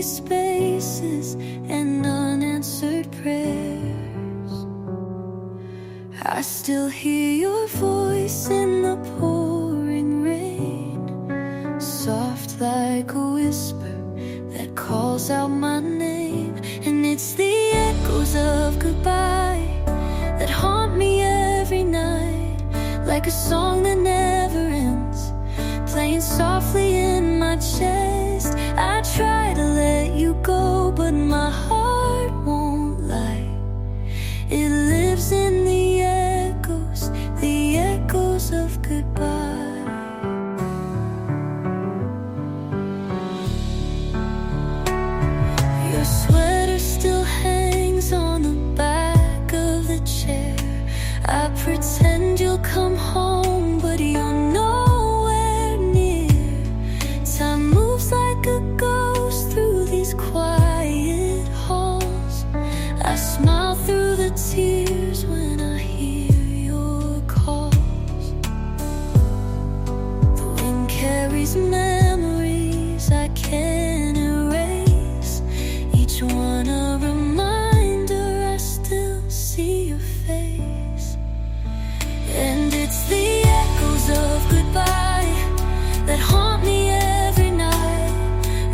spaces and unanswered prayers. I still hear your voice in the pouring rain, soft like a whisper that calls out my name. And it's the echoes of goodbye that haunt me every night, like a song that never ends, playing softly in my chest. I try to let you go, but my heart won't lie. It lives in the echoes of goodbye. Your sweater still hangs on the back of the chair. I pretend you'll come home, but you're nowhere near. Time moves like a ghost through these quiet halls. I smile through the tears when I hear your calls. The wind carries memories I can't erase, each one a reminder I still see your face. And it's the echoes of goodbye that haunt me every night,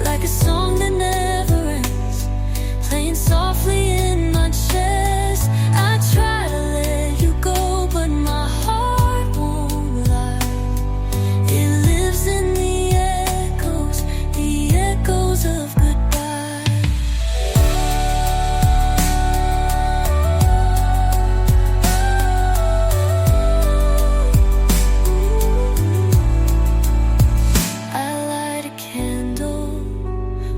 like a song that never ends, playing softly in my chest. I try to let you go, but my heart won't lie. It lives in the echoes of goodbye. I light a candle,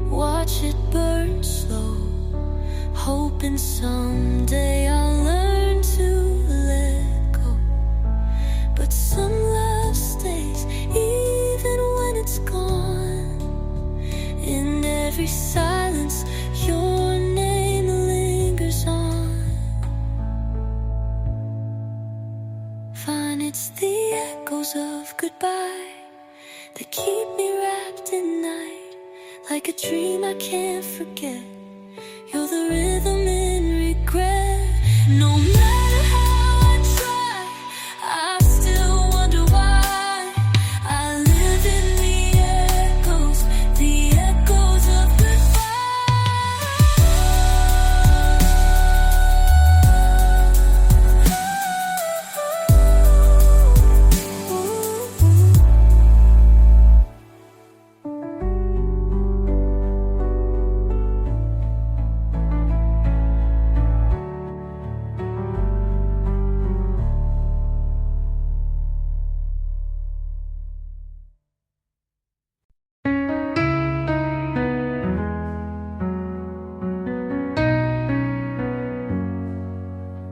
watch it burn slow, hoping someday I'll learn to let go. But some love stays even when it's gone. In every silence, your name lingers on. Fine, it's the echoes of goodbye that keep me wrapped in night, like a dream I can't forget. You're the rhythm in regret. No matter how I try, I still wonder why I live in the echoes of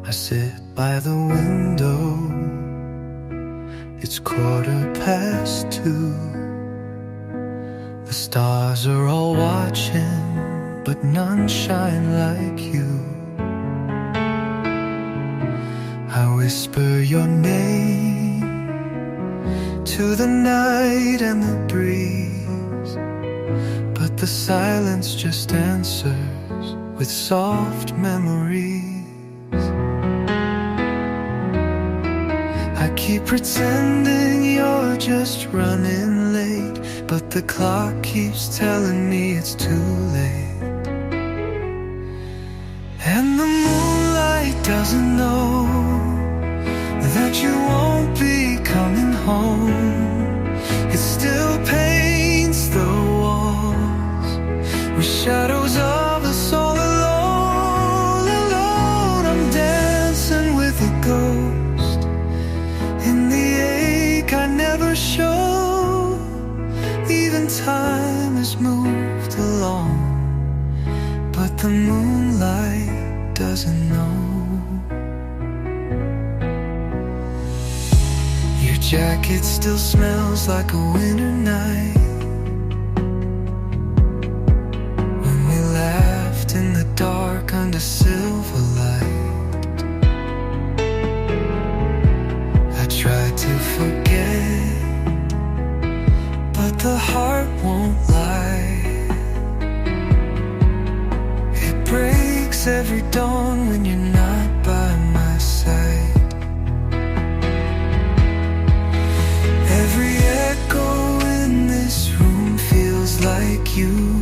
I sit by the window, it's 2:15. The stars are all watching, but none shine like you. I whisper your name to the night and the breeze, but the silence just answers with soft memories. I keep pretending you're just running late, but the clock keeps telling me it's too late. And the moonlight doesn't know that you won't be coming home. It still paints the walls with shadows of us all alone, alone. I'm dancing with a ghost in the ache I never show. Even time has moved along, but the moonlight doesn't know. Your jacket still smells like a winter night, when we laughed in the dark under silver light. I tried to forget, but the heart won't lie. face every dawn when you're not by my side. Every echo in this room feels like you.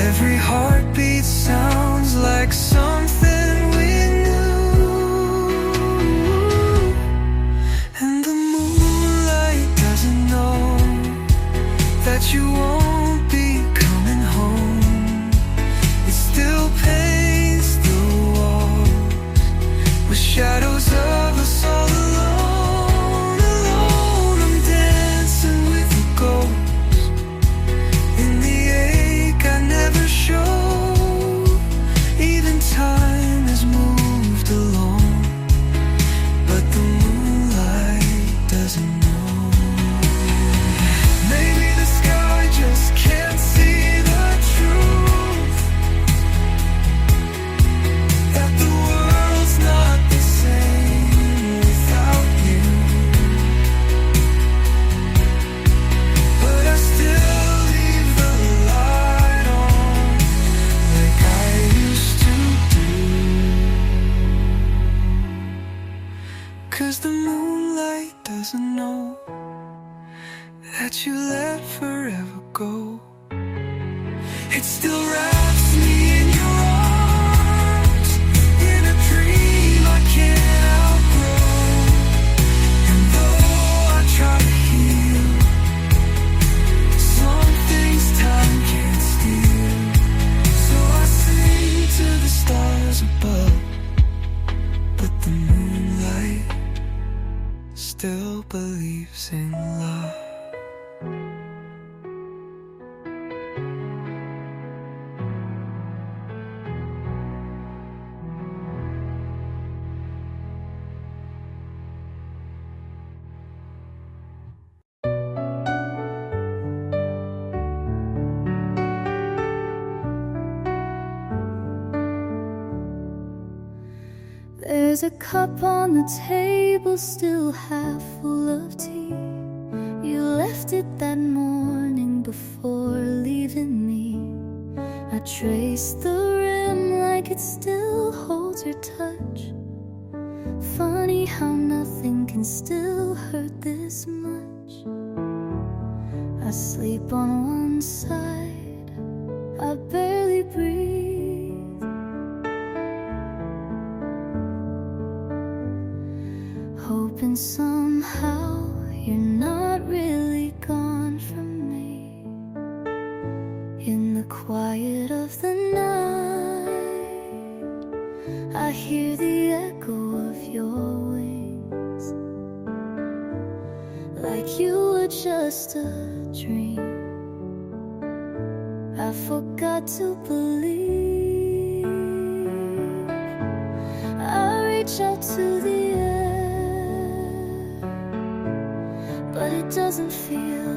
Every heartbeat sounds like something we knew. And the moonlight doesn't know that you won't be coming home. It still paints the walls with shadows of us all alone, alone. I'm dancing with a ghost in the ache I never showed. Even time has moved along, but the moonlight doesn't know. Maybe the sky just can't see the truth, that the world's not the same without you. But I still leave the light on like I used to do. 'Cause the moonlight doesn't know that you let forever go. It still wraps me in your arms, in a dream I can't outgrow. And though I try to heal, some things time can't steal. So I sing to the stars above, but the moonlight still believes in love. There's a cup on the table, still half full of tea. You left it that morning before leaving me. I traced the rim like it still holds your touch. Funny how nothing can still hurt this much. I sleep on one side, I barely breathe. Hoping somehow you're not really gone from me. In the quiet of the night, I hear the echo of your wings, like you were just a dream. I forgot to believe. I reach out to the air, but it doesn't feel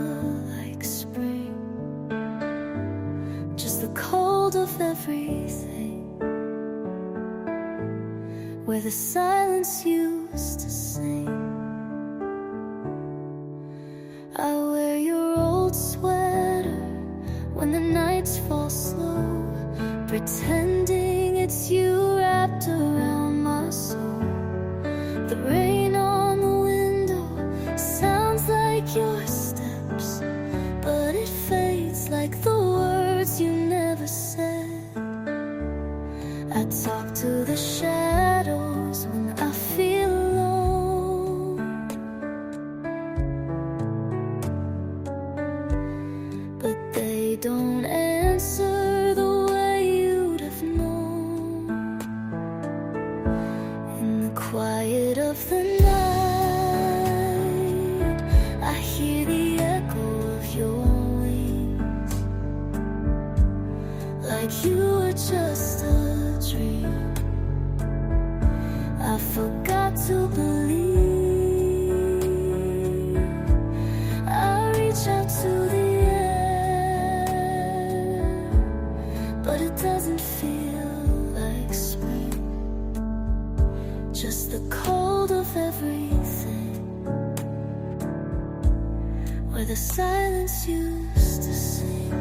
like spring, just the cold of everything, where the silence used to sing. I wear your old sweater when the nights fall slow, pretending it's you wrapped around my soul. The rain on the window sounds like your steps, but it fades like the words you never said. I talk to the shadows when I feel alone, but they don't answer the way you'd have known. In the quiet of the night, I hear the echo of your wings, like you were just a dream. I forgot to believe. I reach out to the air, but it doesn't feel like spring, just the cold of everything, where the silence used to sing.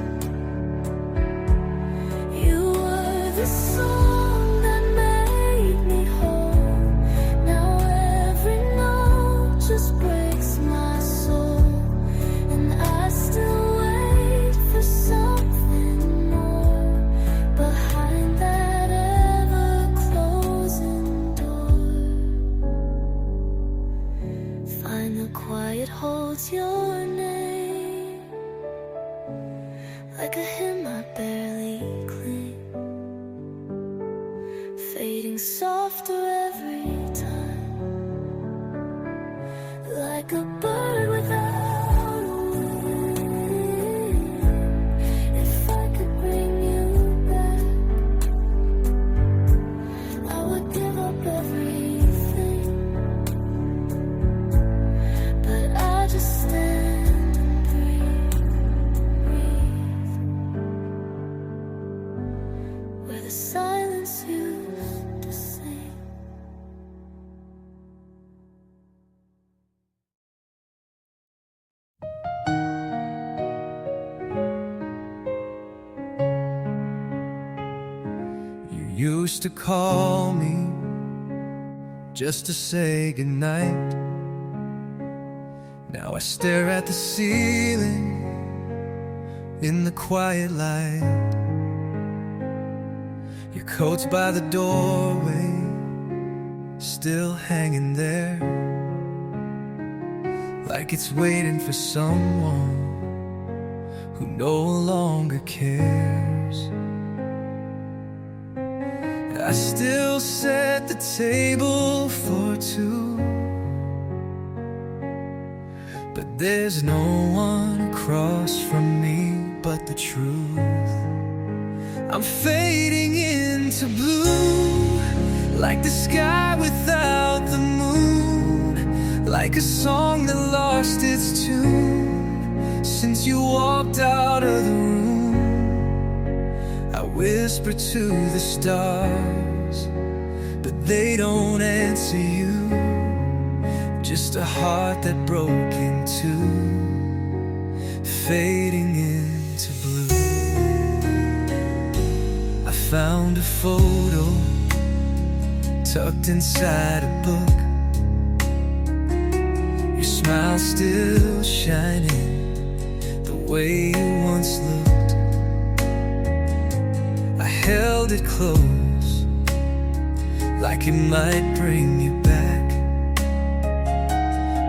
like a hymn I barely cling, fading softer every time, like a bird without a wing. If I could bring you back, I would give up everything, but I just stand and breathe, where the silence used to sing. You used to call me just to say goodnight. Now I stare at the ceiling in the quiet light. Your coat's by the doorway, still hanging there, like it's waiting for someone who no longer cares. I still set the table for two, but there's no one across from me but the truth. I'm fading into blue, like the sky without the moon, like a song that lost its tune since you walked out of the room. I whisper to the stars, but they don't answer you. Just a heart that broke in two, fading into blue. I found a photo tucked inside a book. Your smile still shining the way you once looked. I held it close, like it might bring you back.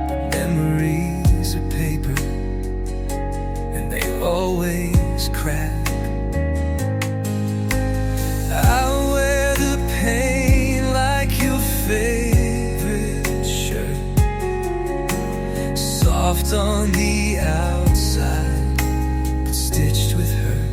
But memories are paper, and they always crack. I wear the pain like your favorite shirt, soft on the outside, but stitched with hurt.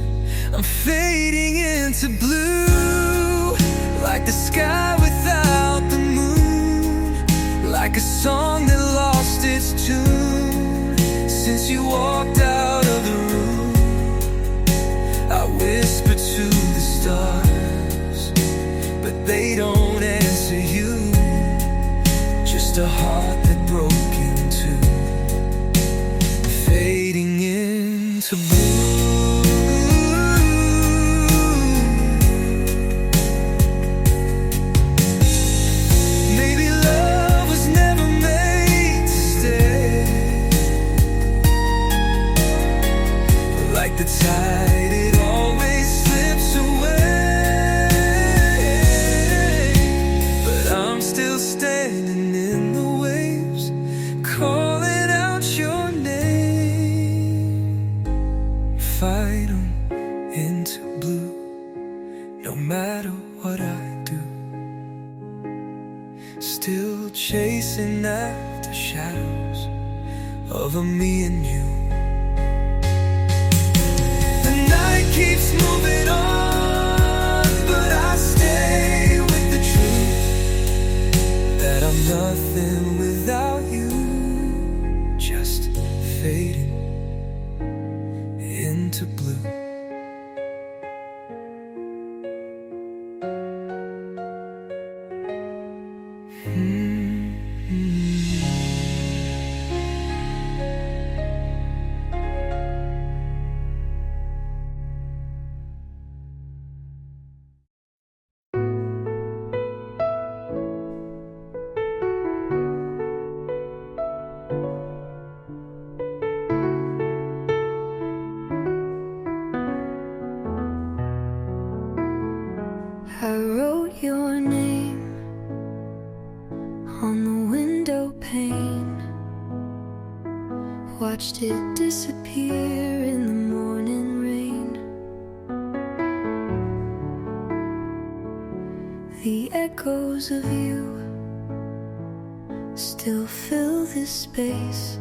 I'm fading into blue, like the sky without the moon, like a song that lost its tune since you walked out of the room. I whisper to the stars, but they don't answer you. Just a heart that broke in two, fading into blue. The tide, it always slips away, but I'm still standing in the waves, calling out your name. Fight on into blue, no matter what I do, still chasing after shadows of a me and you. Keeps moving on, but I stay with the truth that I'm nothing without you, just fading into blue. I wrote your name on the window pane, watched it disappear in the morning rain. the echoes of you still fill this space,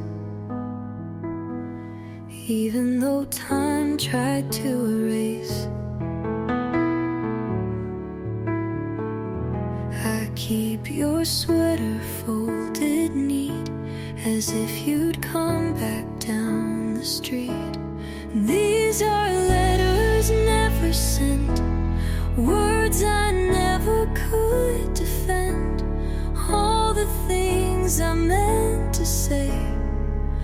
even though time tried to erase. I keep your sweater folded neat, as if you'd come back down the street. These are letters never sent, words I never could defend, all the things I meant to say,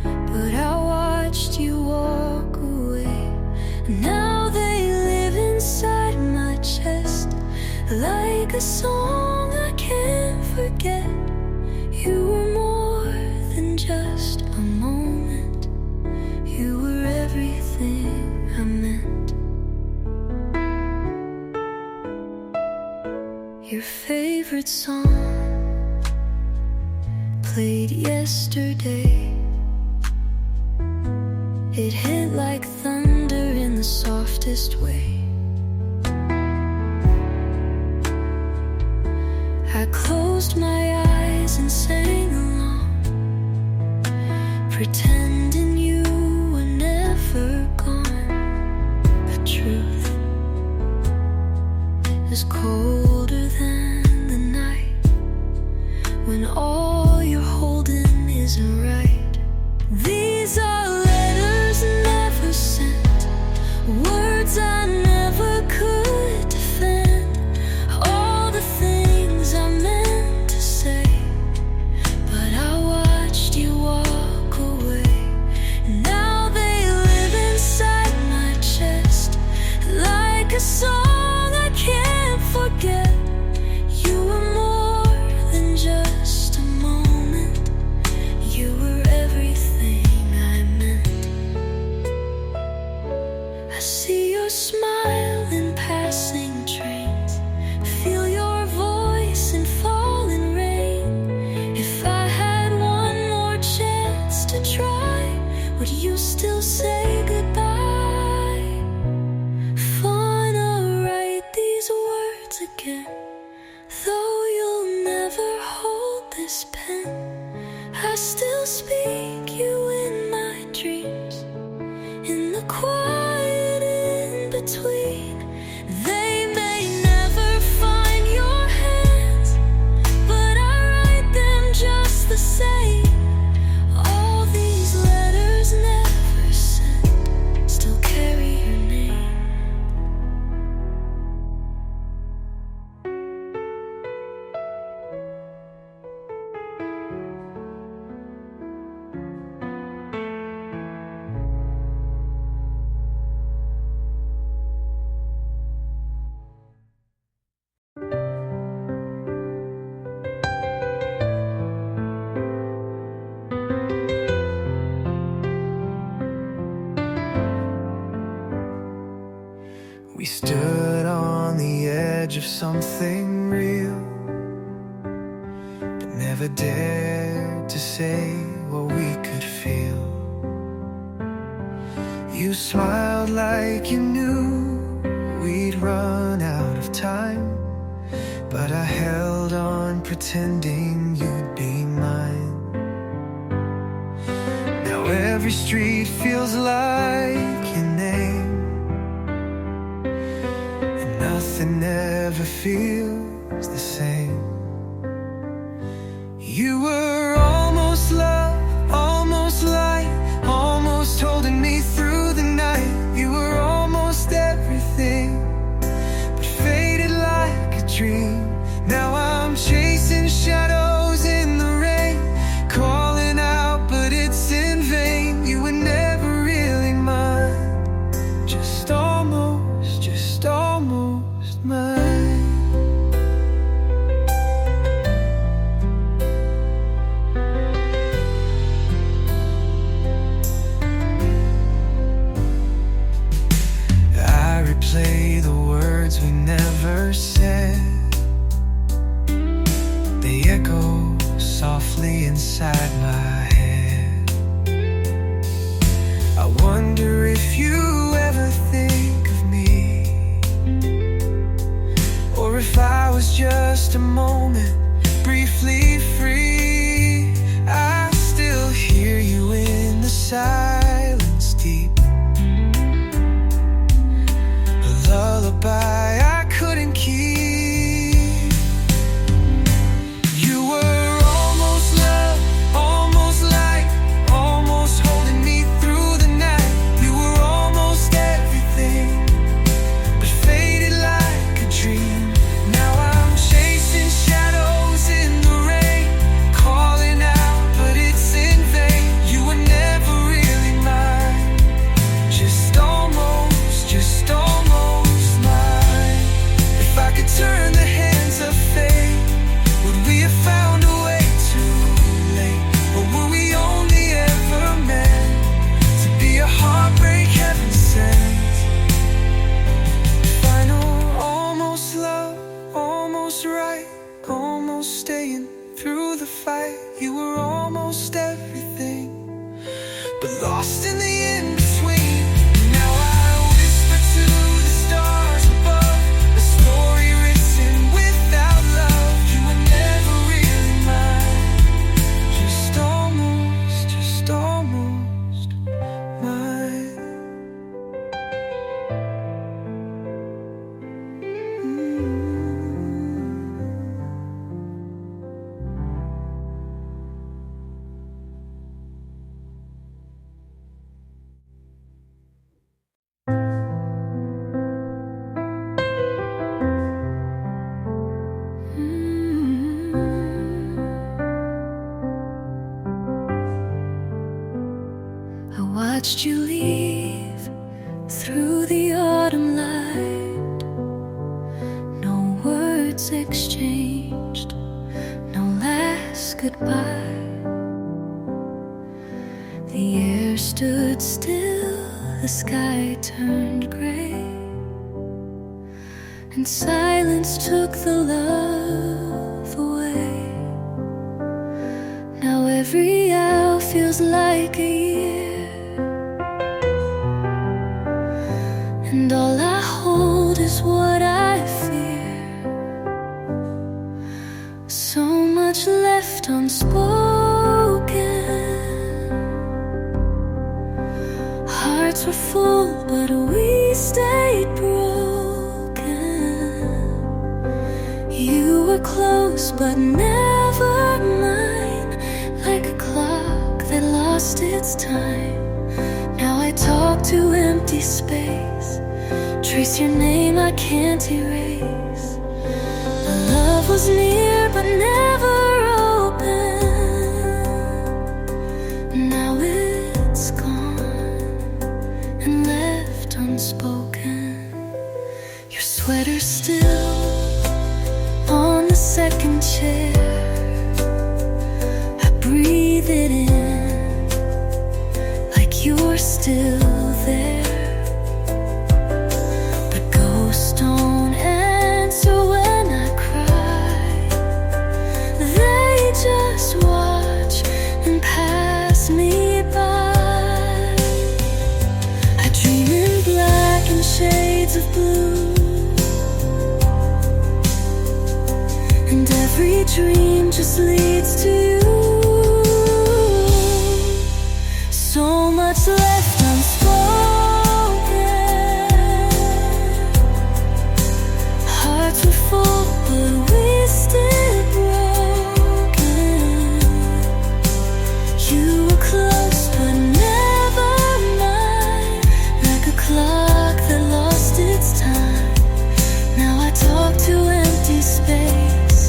but I watched you walk away. Now they live inside my chest, like a song I can't forget. You were more than just a moment, you were everything I meant. Your favorite song played yesterday. It hit like thunder in the softest way. I closed my eyes and sang along, pretending you were never gone. But truth is colder than the night, when all you're holding isn't right. These are letters never sent, words I never could defend, all the things I meant to say, but I watched you walk away. Now they live inside my chest, like a song I can't forget. You were more than just a moment, you were everything I meant. I see your smile in passing trains, feel your voice in falling rain. If I had one more chance to try, would you still say goodbye? Wanna write these words again, though you'll never hold this pen. I still speak you in my dreams, in the quiet in between. They may never find your hands, but I write them just the same. All these letters never sent still carry your name. We stood on the edge of something real, but never dared to say what we could feel. You smiled like you knew we'd run out of time, but I held on pretending you'd be mine. Now every street feels like your name, nothing ever feels the same. You were almost love, almost light, almost holding me through the night. You were almost everything, but faded like a dream. Now I'm chasing shadows in the rain, calling out but it's in vain. You were never really mine, just almost mine. I replay the words we never said, they echo softly inside my head. I wonder if you ever think of me, or if I was just a watched you leave through the autumn light. No words exchanged, no last goodbye. The air stood still, the sky turned gray, and silence took the love away. Now every hour feels like a year, and all I hold is what I fear. So much left unspoken. Hearts were full, but we stayed broken. You were close, but never mine, like a clock that lost its time. Now I talk to empty space, trace your name I can't erase. The love was near, but never open. Now it's gone and left unspoken. Your sweater's still on the second chair. I breathe it in like you're still there. The ghosts don't answer when I cry. They just watch and pass me by. I dream in black and shades of blue, and every dream just leads to you. So much left unspoken. Hearts were full, but we still broken. You were close, but never mine, like a clock that lost its time. Now I talk to empty space,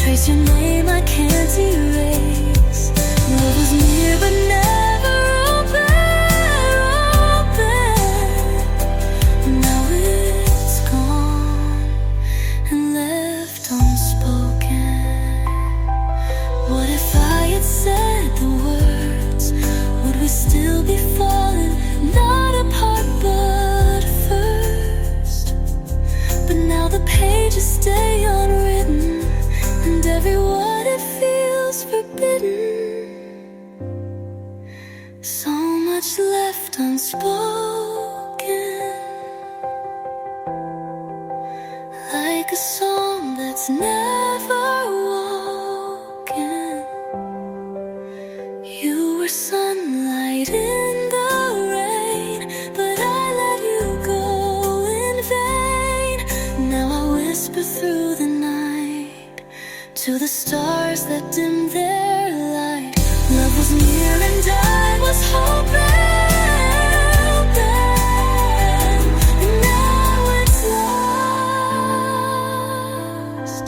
trace your name I can't erase. Love was near, but never open. Now it's gone and left unspoken. What if I had said the words? Would we still be falling, not apart but first? But now the pages stay unwritten, and every word it feels forbidden. So much left unspoken, like a song that's never woken. You were sunlight in the rain, but I let you go in vain. Now I whisper through the night to the stars that dim their light. Love was near and I was hoping, and now it's lost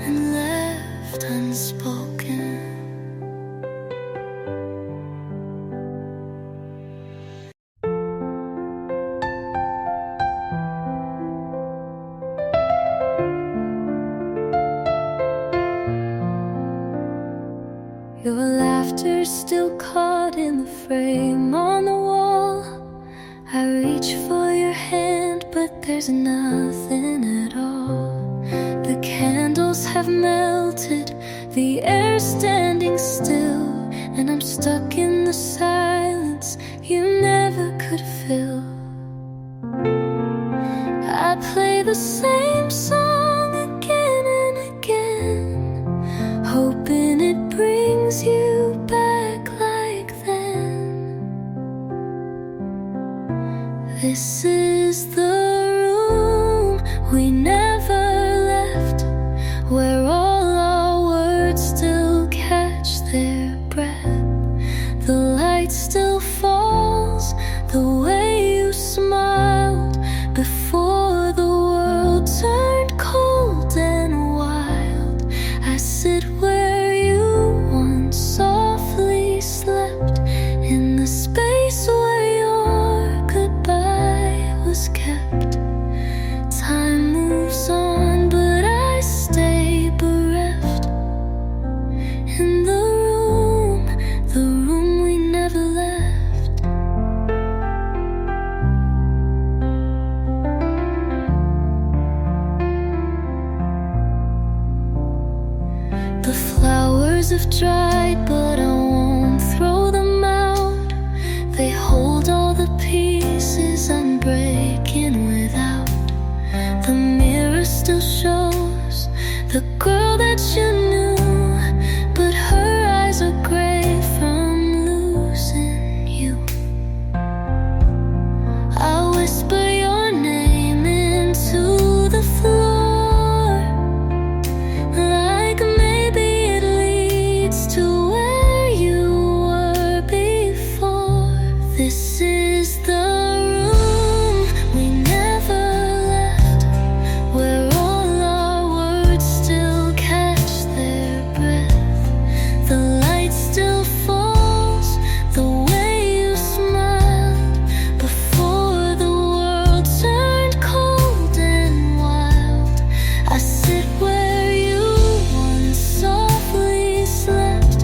and left unspoken. Your laughter's still caught in the frame on the wall. I reach for your hand, but there's nothing at all. The candles have melted, the air's standing still, and I'm stuck in the silence you never could fill. I play the same song again and again, hoping it brings you back like then. This is the room we never left, where all our words still catch their breath. The light still falls the way you smiled before the world turned cold and wild. I sit where you once softly slept was kept. Time moves on, but I stay bereft. In the room we never left. The flowers have dried, but I won't throw them out. They hold all the pieces I'm breaking without. The mirror still shows the girl that you knew, but her eyes are gray from losing you. I whisper your name into the floor, like maybe it leads to where you were before. This is the room we never left, where all our words still catch their breath. The light still falls the way you smiled before the world turned cold and wild. I sit where you once softly slept,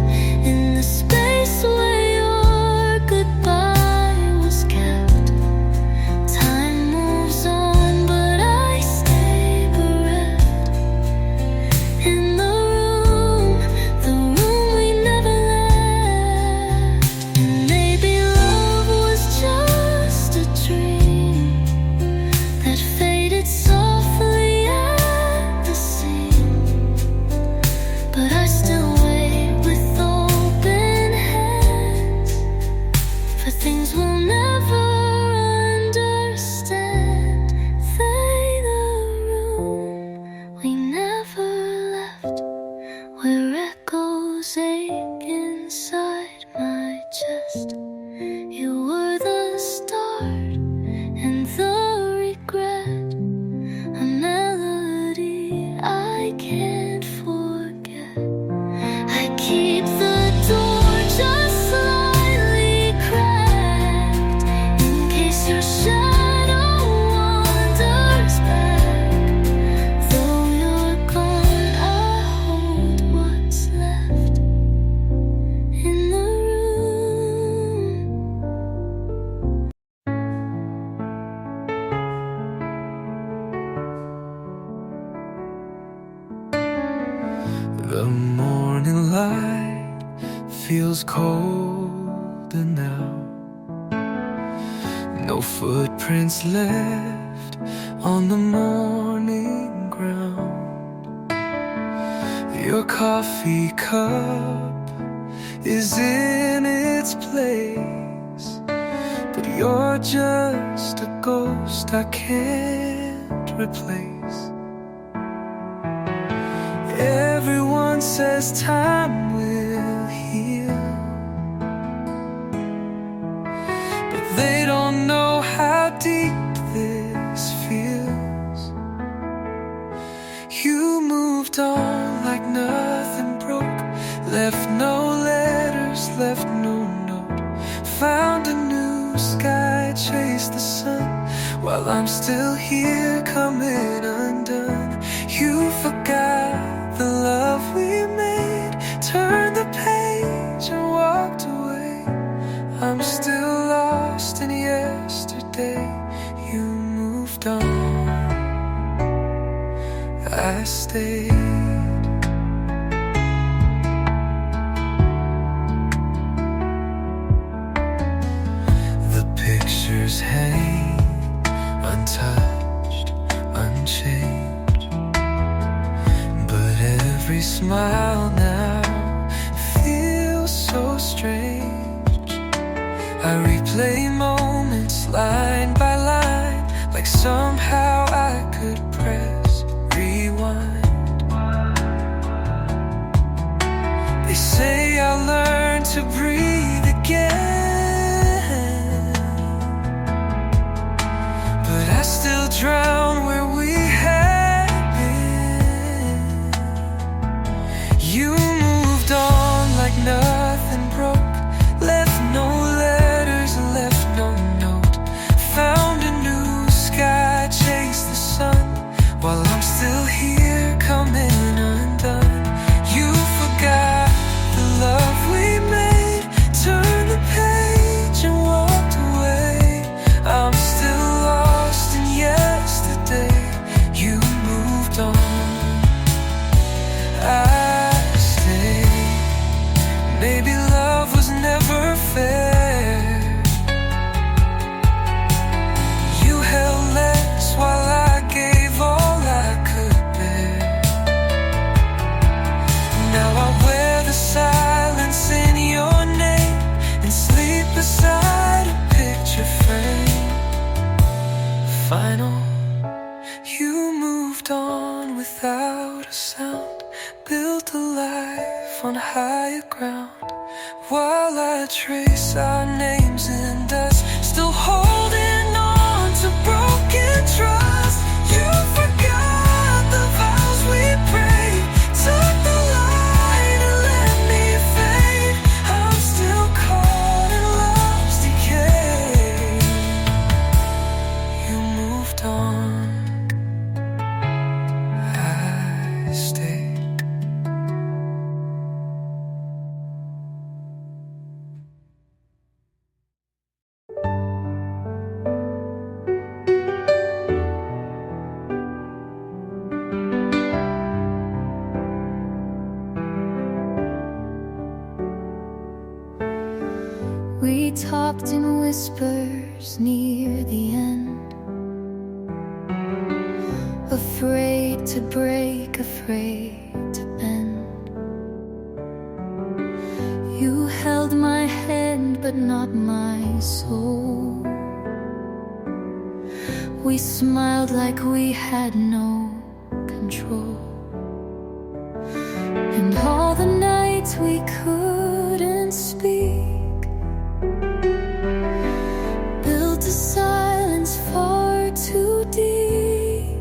in the space where your goodbye was kept. Time moves on, but I stay bereft. In the room we never left. And maybe love was just a dream that faded softly at the seam. But I still wait with open hands for things we'll never understand. They the room we never left, where echoes ache inside my chest. You were the start and the regret, a melody I can't forget. I keep the door just slightly cracked, in case your shadow wanders back. Though you're gone, I hold what's left in the room. The morning light feels colder now. No footprints left on the morning ground. Your coffee cup is in its place, but you're just a ghost I can't replace. Everyone says time will heal, but they don't know how deep this feels. You moved on like nothing broke, left no letters, left no note. Found a new sky, chased the sun, while I'm still here coming undone. You forgot the love we made, turned the page and walked away. I'm still lost in yesterday. You moved on, I stayed. The pictures hang untouched, unchanged, but every smile now feels so strange. I replay moments line by line, like somehow I could press rewind. They say I'll learn to breathe again, but I still drown where we had been. You moved on like nothing broke, left no letters, left no note. Found a new I'm still lost in yesterday. You moved on, I stay. Maybe love was never fair. You held less while I gave all I could bear. Now I wear the silence in your name and sleep beside a picture frame. Final, you moved on without a sound, built a life on higher ground, while I trace our names in dust, still holding on to broken trust. You forgot the vows we prayed, took the light and let me fade. I'm still caught in love's decay. You moved on, I stay. We talked in whispers near the end, afraid to break, afraid to bend. You held my hand but not my soul. We smiled like we had no control. And all the nights we couldn't speak, built a silence far too deep.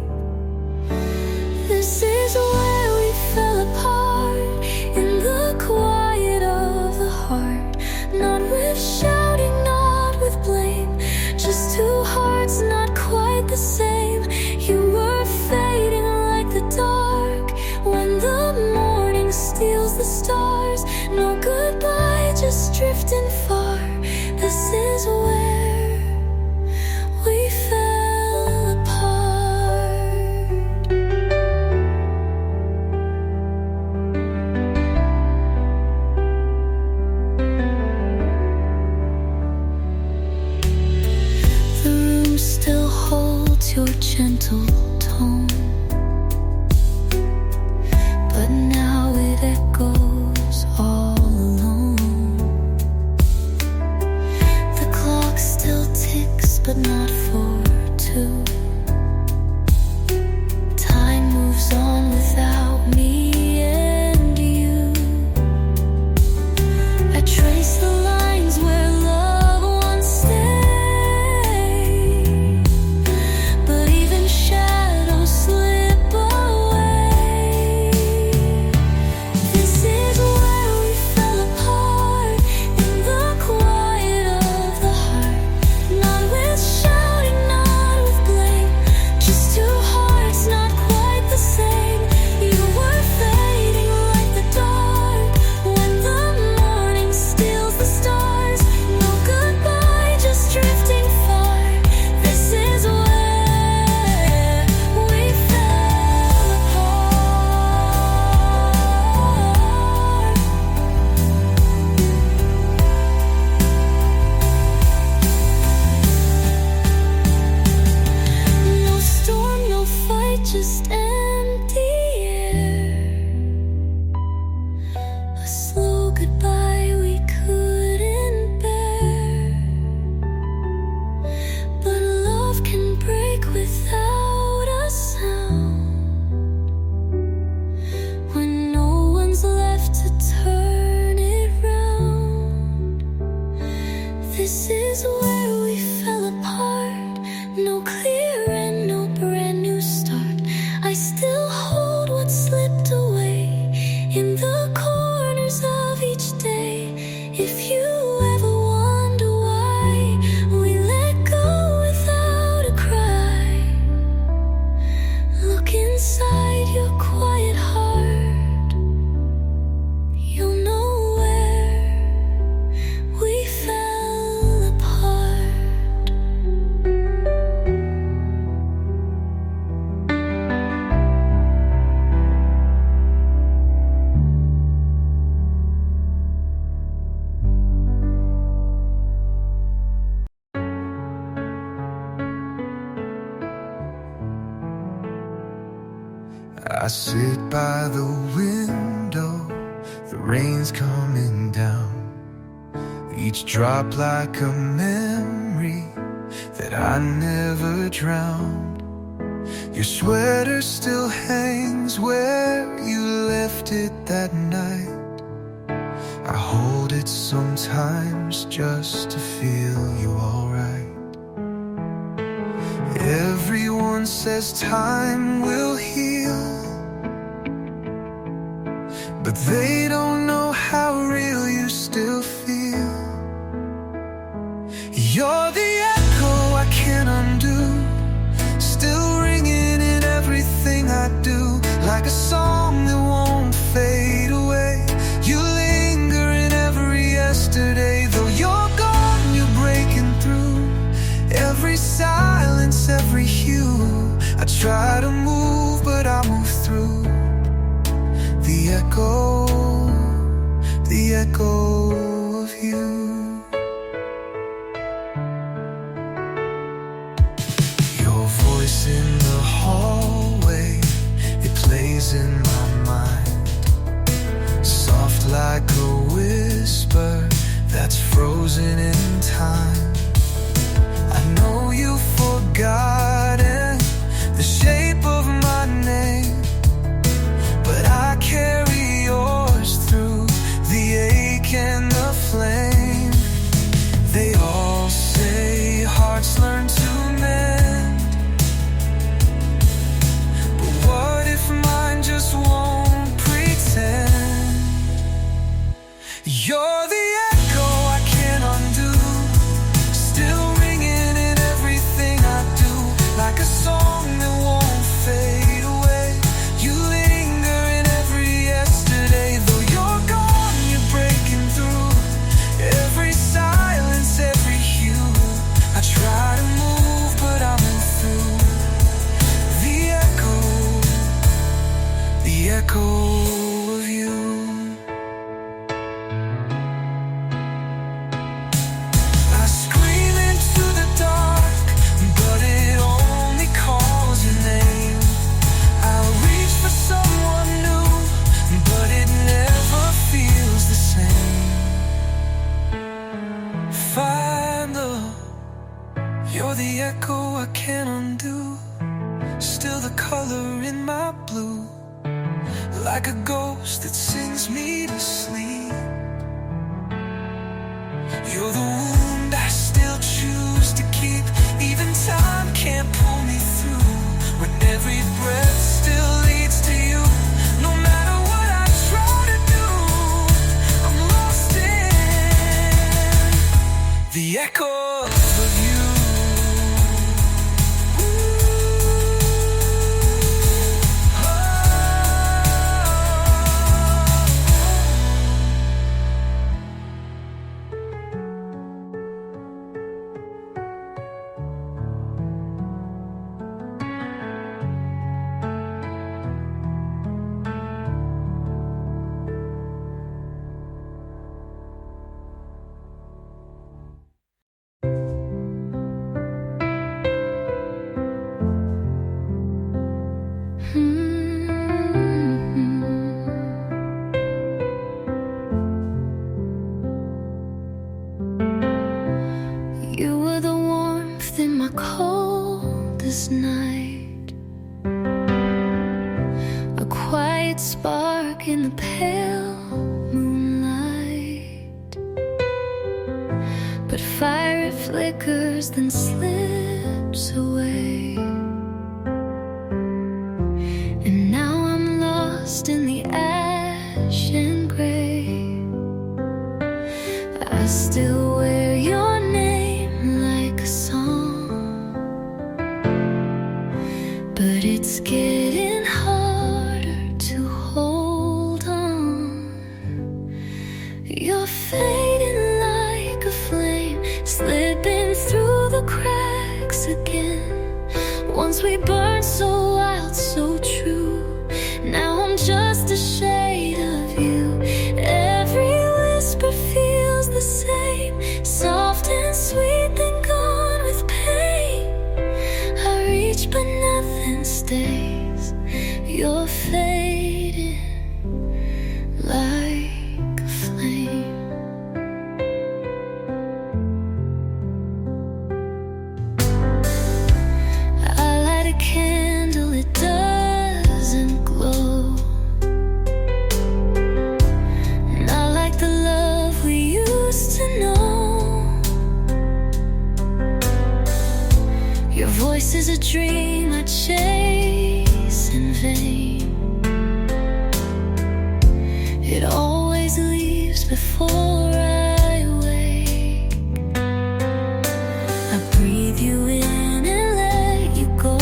This is where we fell apart, in the quiet of the heart. Not with shouting, not with blame, just two hearts not quite the same. You were fading like the dark when the morning steals the stars. No goodbye, just drifting far. This is where we fell apart. The room still holds your I sit by the window, the rain's coming down, each drop like a memory that I never drowned. Your sweater still hangs where you left it that night. I hold it sometimes just to feel you alright. Everyone says time will heal, but they don't know how real you still feel. You're the echo I can't undo, still ringing in everything I do, like a song that won't fade away. You linger in every yesterday, though you're gone, you're breaking through every silence, every hue. I try to move, but I move through the echo of you. Your voice in the hallway, it plays in my mind, soft like a whisper that's frozen in time. I know you've forgotten the shape of my name, but I carry yours through the ache and the flame. They all say hearts learn to mend, but what if mine just won't pretend? You're the echo I can't undo, still ringing in everything I do, like a song that won't fade away. You linger in every yesterday, though you're gone, you're breaking through every silence, every hue. I try to move, but I move through the echo of you. I scream into the dark, but it only calls your name. I'll reach for someone new, but it never feels the same. Find love, you're the echo I can't undo, still the color in my blue, like a ghost that sings me to sleep. You're the wound I still choose to keep, even time can't pull me through, when every breath still leads to you. No matter what I try to do, I'm lost in the echoes of you. You were the warmth in my coldest night, a quiet spark in the pale moonlight, but fire it flickers then slips away, and now I'm lost in the ash and gray. I still wear your name like a song, but it's getting harder to hold on. You're fading like a flame, slipping through the cracks again. Once we burned so wild, so true. Now I'm just a shade of you. Every whisper feels the same, soft and sweet, then gone with pain. I reach but nothing stays. You're fading like a flame. I light a candle, it doesn't glow. Not like the love we used to know. Your voice is a dream I chase in vain. It always leaves before I wake. I breathe you in and let you go.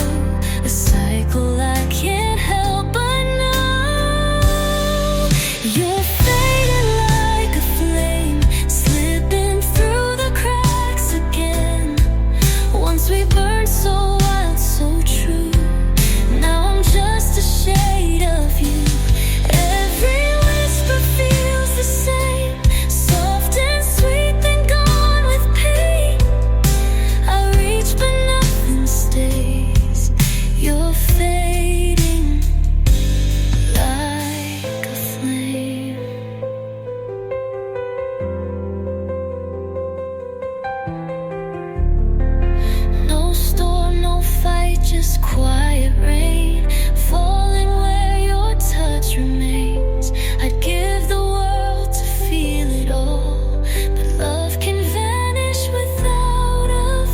A cycle I can't help but know. You're fading like a flame, slipping through the cracks again. Once we burned so wild, so true. Now I'm just a shade of you. Every whisper feels the same, soft and sweet, then gone with pain. I reach but nothing stays. You're fading like a flame. No storm, no fight, just quiet rain falling where your touch remains. I'd give the world to feel it all, but love can vanish without a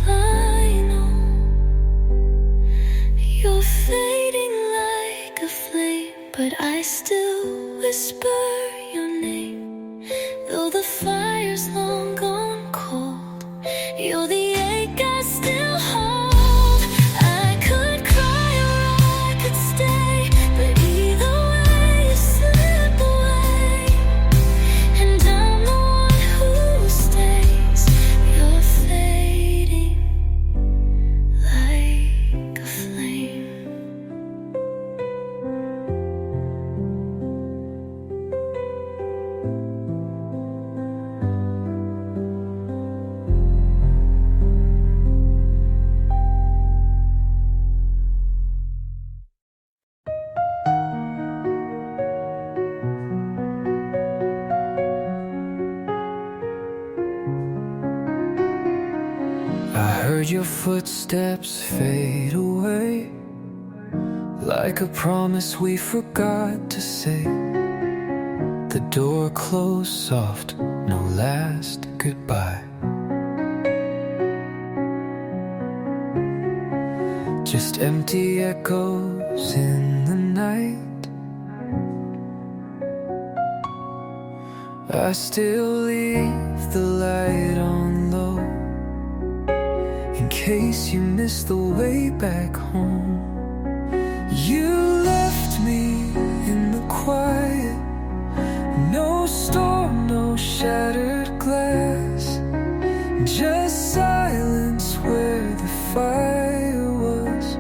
final. You're fading like a flame, but I still whisper your name. Though the fire's long gone cold, you're the ache I still hold. I could cry or I could stay, but either way you slip away. And I'm the one who stays. You're fading like a flame. I heard your footsteps fade away, like a promise we forgot to say. The door closed soft, no last goodbye. Just empty echoes in the night. I still leave the light on low, in case you miss the way back home. You left me in the quiet, no storm, no shattered glass, just silence where the fire was,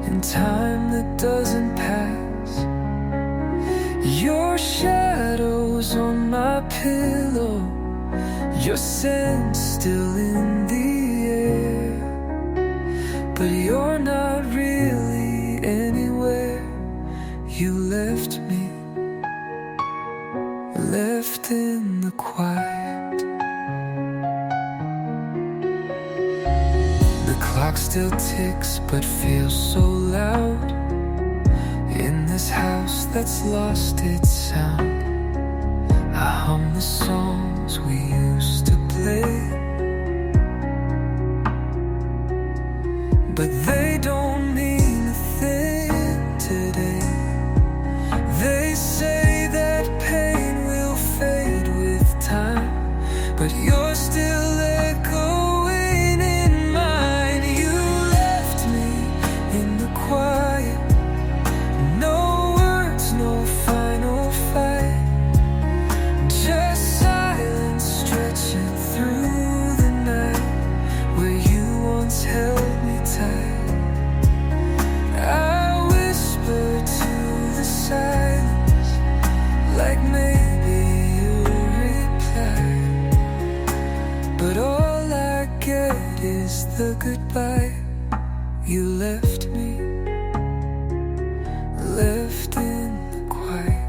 in time that doesn't pass. Your shadows on my pillow, your scent still in the air, but you're not really anywhere. You left me, left in the quiet. The clock still ticks but feels so loud, in this house that's lost its sound. I hum the songs we used to play, but they don't mean a thing today. They say that pain will fade with time, but you're still echoing in mine. You left me in the quiet, no words, no final fight, just silence stretching through the night, where you once held me tight. I whisper to the silence, like maybe you'll reply, but all I get is the goodbye. You left me left in the quiet.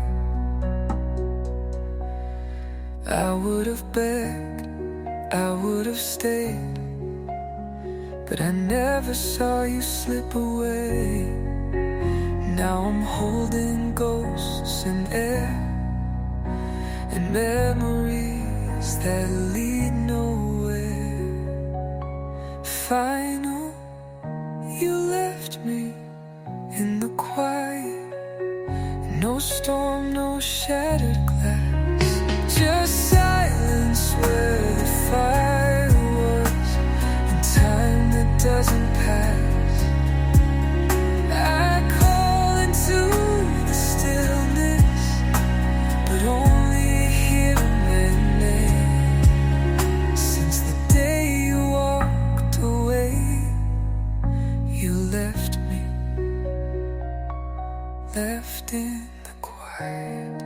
I would have begged, I would have stayed, but I never saw you slip away. Now I'm holding ghosts in air and memories that lead nowhere. Final, you left me in the quiet. No storm, no shattered glass, just silence where the fire was, and time that doesn't pass. I call into the stillness, but only hear my name. Since the day you walked away, you left me, left in the quiet.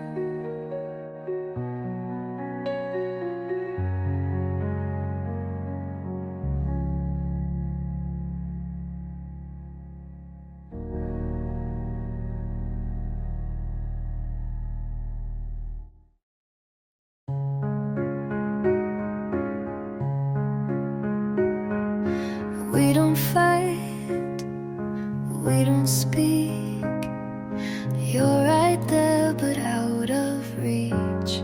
We don't fight, we don't speak. You're right there but out of reach.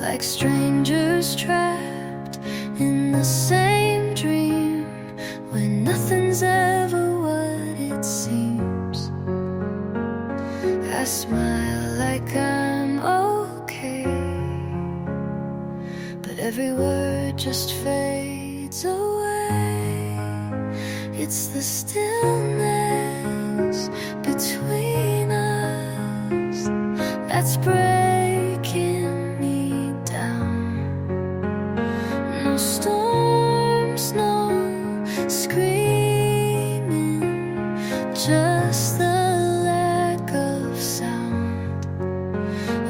Like strangers trapped in the same dream, when nothing's ever what it seems. I smile like I'm okay, but every word just fades away. It's the stillness between us that's breaking me down. No storms, no screaming, just the lack of sound.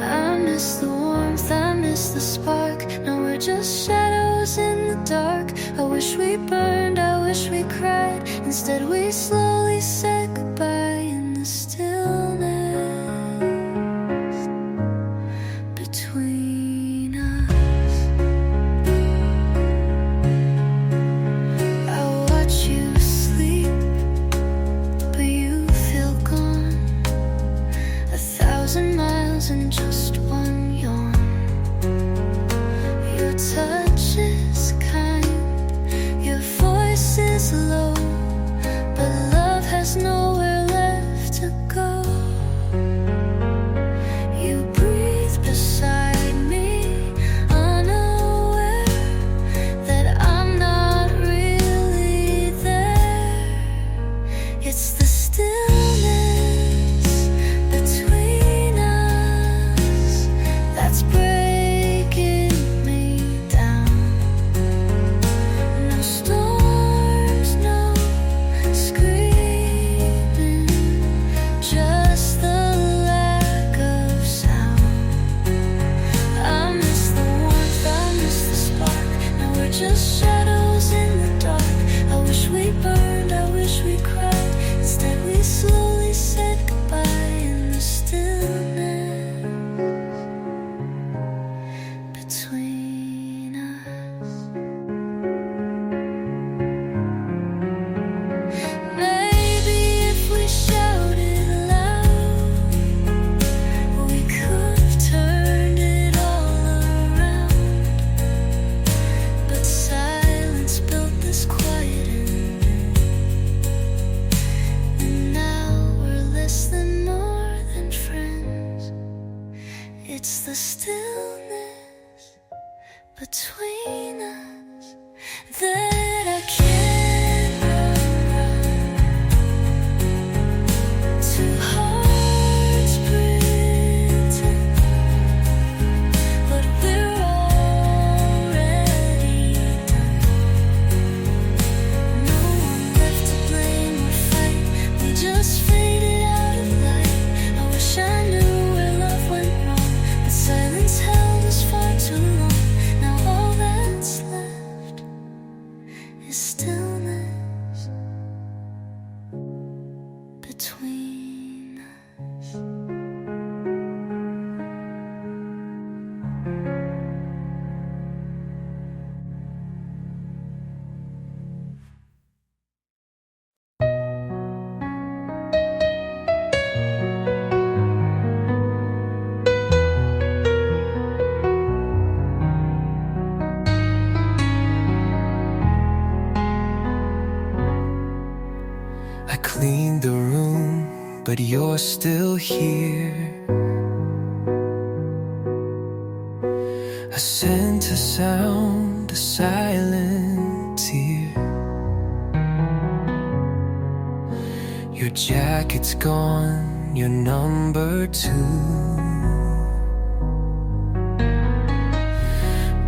I miss the warmth, I miss the spark. Now we're just shadows in the dark. I wish we burned, I wish we cried. Instead we slowly said goodbye in the stillness between us. I watch you sleep, but you feel gone. 1,000 miles in just one yawn. Your touch is kind, your voice is low, but love has nowhere left to go. You breathe beside me, unaware that I'm not really there. It's the stillness between us that's breaking me down. No storms, no screaming, just the lack of sound. I miss the warmth, I miss the spark. Now we're just shadows in the dark. I wish we burned, I wish we cried. Instead we slowly said goodbye in the stillness between us. Maybe if we shouted loud, we could have turned it all around. But silence built this quiet ending, and now we're less than more than friends. It's the stillness between us that I can't run. Two hearts pretend, but we're already done. No one left to blame or fight. We just faded out of light. I wish I knew where love went wrong, but silence held us far too long. Now all that's left is stillness between I cleaned the room, but you're still here. A scent, a sound, a silent tear. Your jacket's gone, your number 2.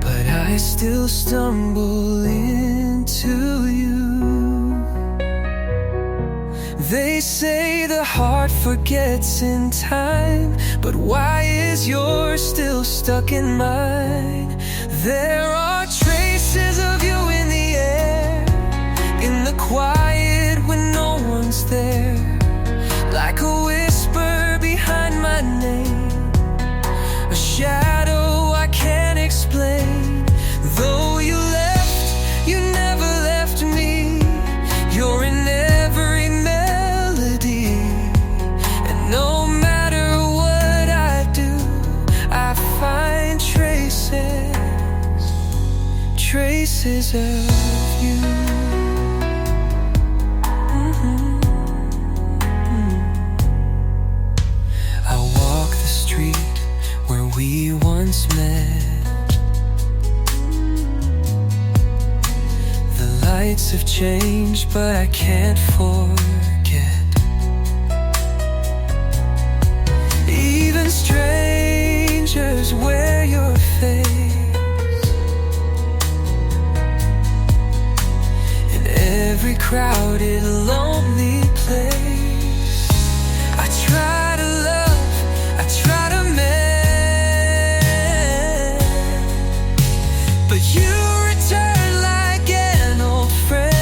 But I still stumble into you. They say the heart forgets in time, but why is yours still stuck in mine? There are traces of you in the air, in the quiet when no one's there, like a whisper behind my name, a shadow I can't explain. Though you left, you never left me. You're in every melody, and no matter what I do, I find traces of you. I walk the street where we once met. The lights have changed, but I can't forget. Even strangers wear your face. In every crowded, lonely place, I try to love, I try to mend, but you return like an old friend.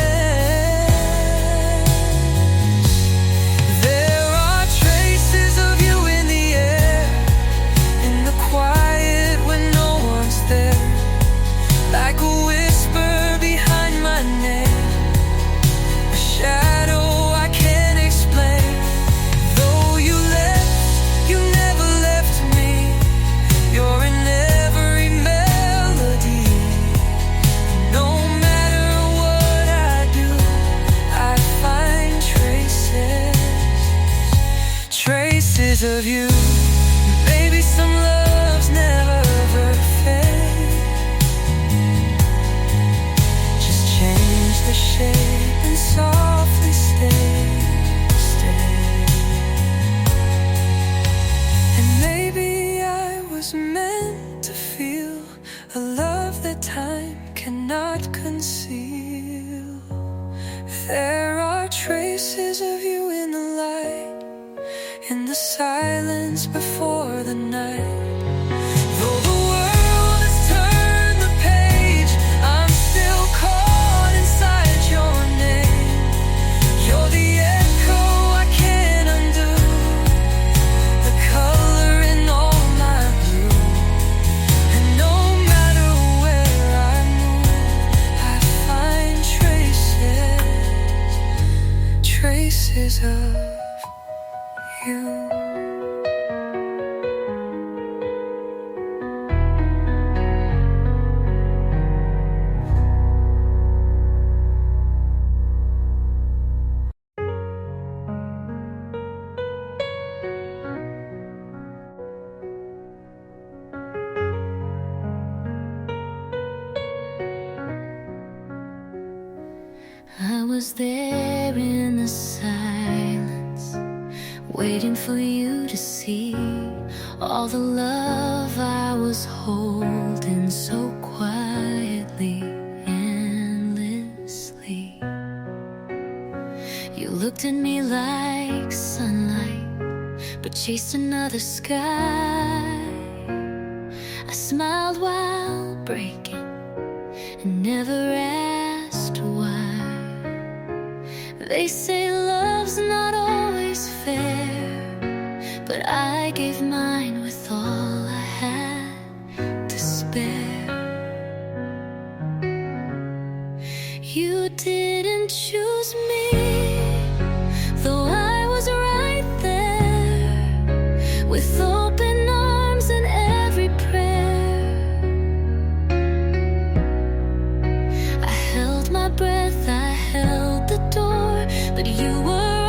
There are traces of you in the air, in the quiet when no one's there, like a whisper behind my name, a shadow I can't explain. Though you left, you never left me. You're in every melody. No matter what I do, I find traces of you. Maybe some loves never ever fade. Just change the shape and softly stay. And maybe I was meant to feel a love that time cannot conceal. There are traces of you in the light, in the silence before the night. Though the world has turned the page, I'm still caught inside your name. You're the echo I can't undo, the color in all my blue. And no matter where I move, I find traces of you. I was there in the silence, waiting for you to see all the love I was holding so quietly, endlessly. You looked at me like sunlight, but chased another sky. I smiled while breaking and never asked why. They say love's not always fair, but I gave mine with all I had to spare. You didn't choose me, though I was right there, with open arms and every prayer. I held my breath, I held the door, but you were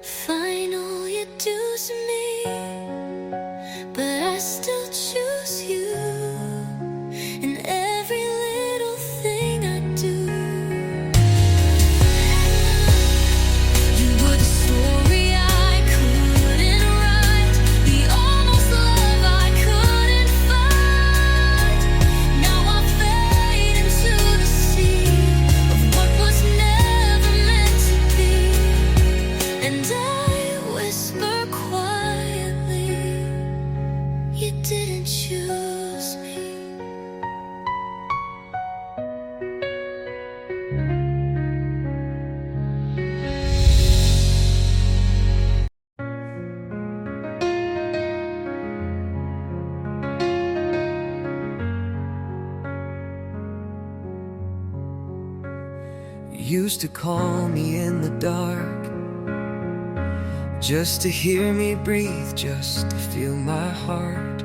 final you do to me, but I still choose you in every little thing I do. You were the story I couldn't write, the almost love I couldn't find. Now I fade into the sea of what was never meant to be, and I whisper quietly, you didn't choose me. You used to call me in the dark, just to hear me breathe, just to feel my heart.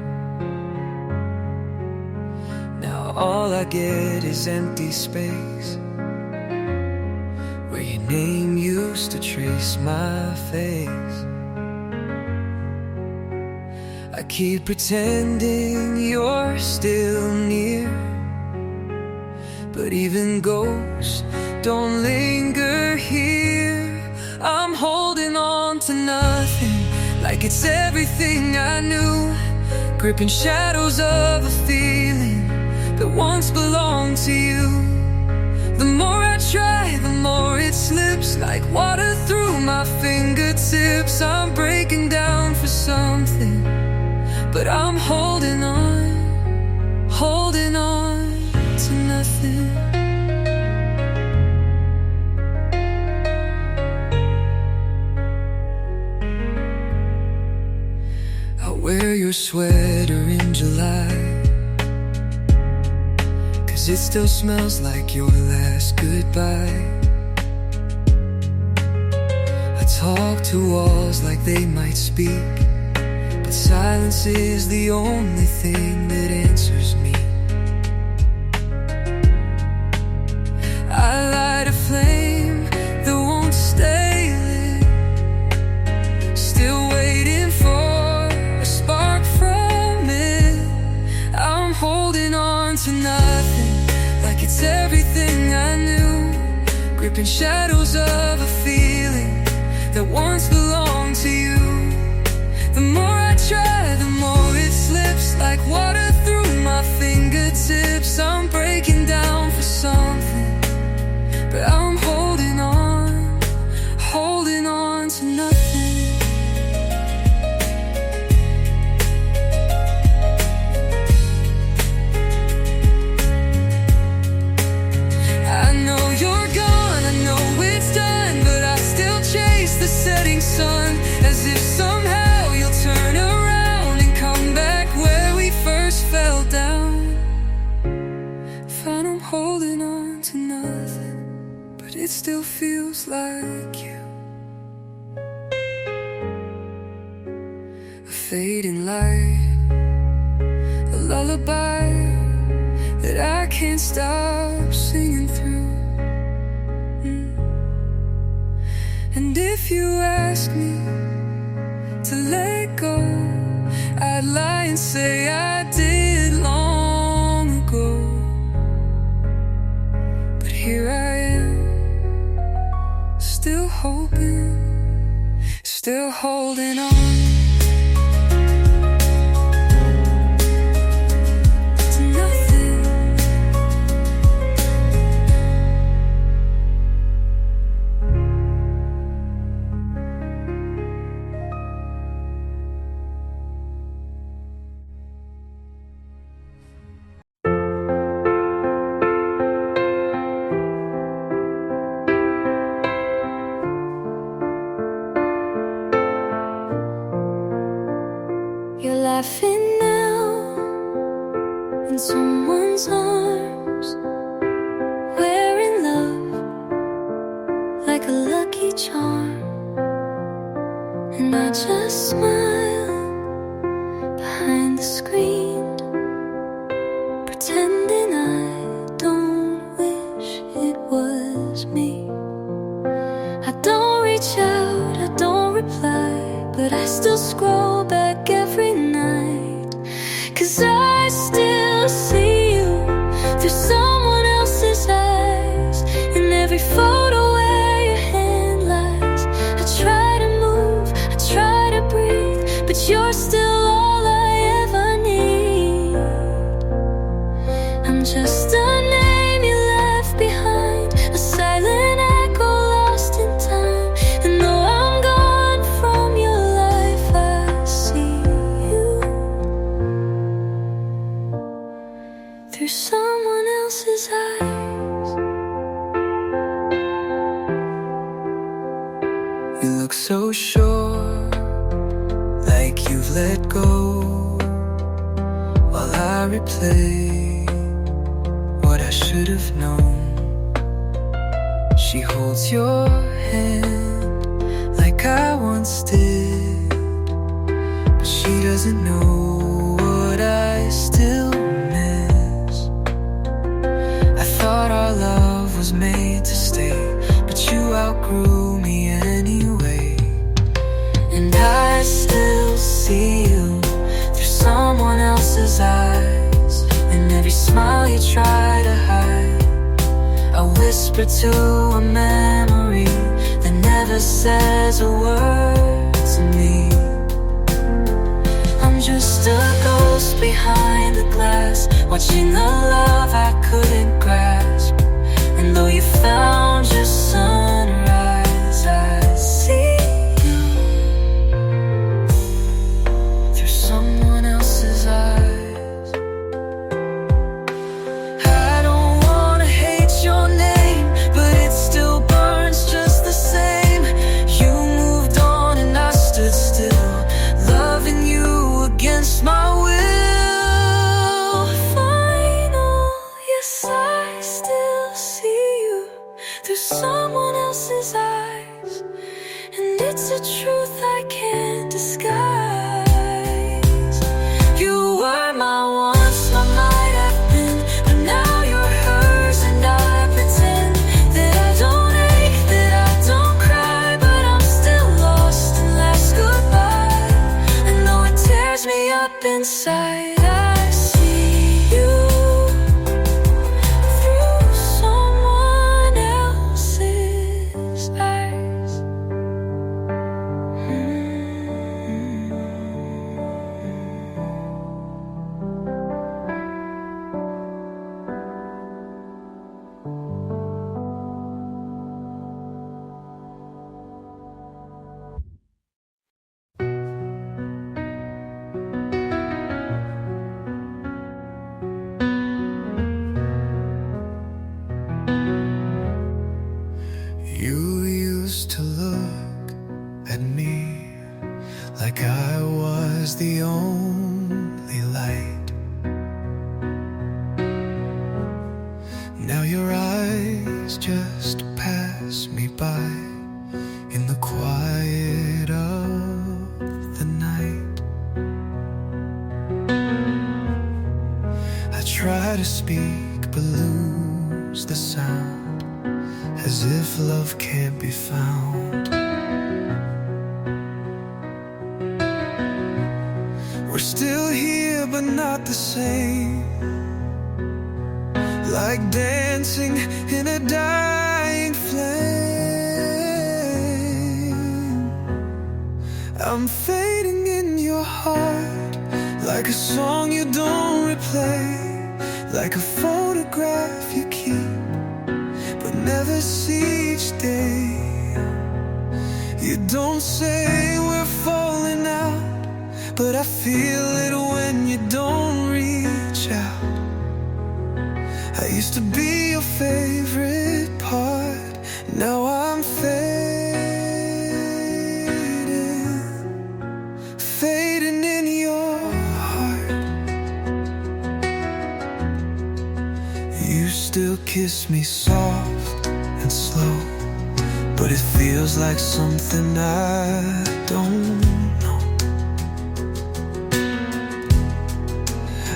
Now all I get is empty space, where your name used to trace my face. I keep pretending you're still near, but even ghosts don't linger here. I'm holding on to nothing, like it's everything I knew, gripping shadows of a feeling that once belonged to you. The more I try, the more it slips, like water through my fingertips. I'm breaking down for something, but I'm holding on to nothing. Wear your sweater in July, 'cause it still smells like your last goodbye. I talk to walls like they might speak, but silence is the only thing that answers me. I light a flame that won't stay lit, still waiting for holding on to nothing, like it's everything I knew, gripping shadows of a feeling that once belonged to you. The more I try, the more it slips, like water through my fingertips. I'm breaking down for something, but I'm holding on to nothing. Sun, as if somehow you'll turn around and come back where we first fell down. Fine, I'm holding on to nothing, but it still feels like you. A fading light, a lullaby that I can't stop singing through. And if you ask me to let go, I'd lie and say I did long ago. But here I am, still hoping, still holding on. You're laughing now in someone's arms, wearing love like a lucky charm. And I just smile behind the screen, pretending I don't wish it was me. I don't reach out, I don't reply, but I still scroll back every night. 'Cause I still see you through someone else's eyes. In every photo where your hand lies, I try to move, I try to breathe, but you're still all I ever need. I'm just a name you left behind, a silent echo lost in time. And though I'm gone from your life, I see you through someone else's eyes. You look so sure, like you've let go, while I replay what I should have known. She holds your hand like I once did, but she doesn't know what I still miss. I thought our love was made to stay, but you outgrew me anyway. And I still see you through someone else's eyes. In every smile you try to hide, I whisper to a memory that never says a word to me. I'm just a ghost behind the glass, watching the love I couldn't grasp. And though you found your sunrise, I see you through someone else's eyes. I don't wanna hate your name, but it still burns just the same. You moved on and I stood still, loving you against my will. Final, yes, I still see you through someone else's eyes. And it's a truth I can't disguise. You were my once, my might have been, but now you're hers and I pretend that I don't ache, that I don't cry, but I'm still lost in last goodbye. And though it tears me up inside, I see you through someone else's eyes. You used to look at me like I was the only light. Now your eyes just pass me by in the quiet of the night. I try to speak but lose the sound, as if love can't be found. We're still here but not the same, like dancing in a dying flame. I'm fading in your heart, like a song you don't replay, like a photograph you keep but never see each day. You don't say we're falling out, but I feel it when you don't reach out. I used to be your favorite part, now I'm fading in your heart. You still kiss me soft and slow, but it feels like something I don't know.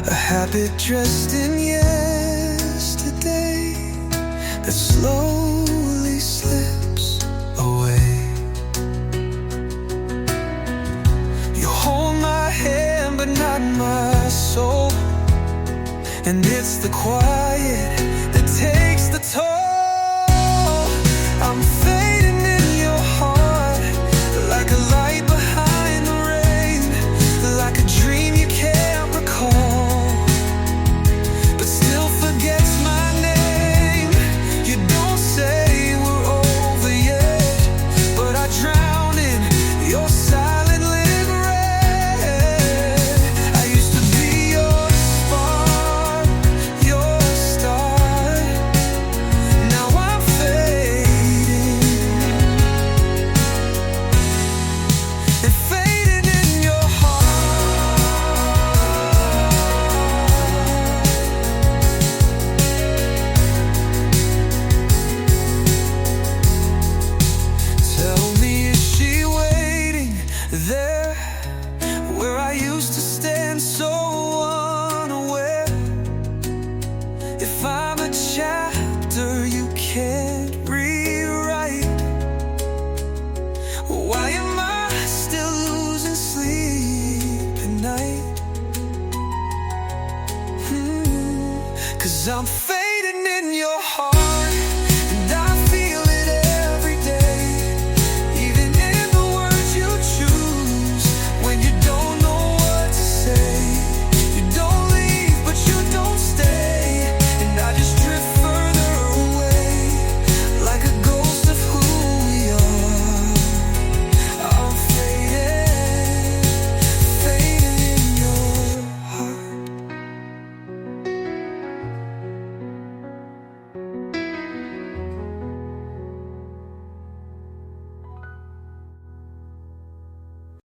A habit dressed in yesterday that slowly slips away. And it's the quiet that takes the toll. I'm fading in your heart, like a light behind the rain, like a dream you can't recall, but still forgets my name. You don't say we're over yet, but I drown in your silent lit red. I used to be your spark, your star. Now I'm fading and fading in your heart. Tell me, is she waiting there where I used to stand so unaware? If I'm a chapter you can't rewrite, why am I still losing sleep at night? 'Cause I'm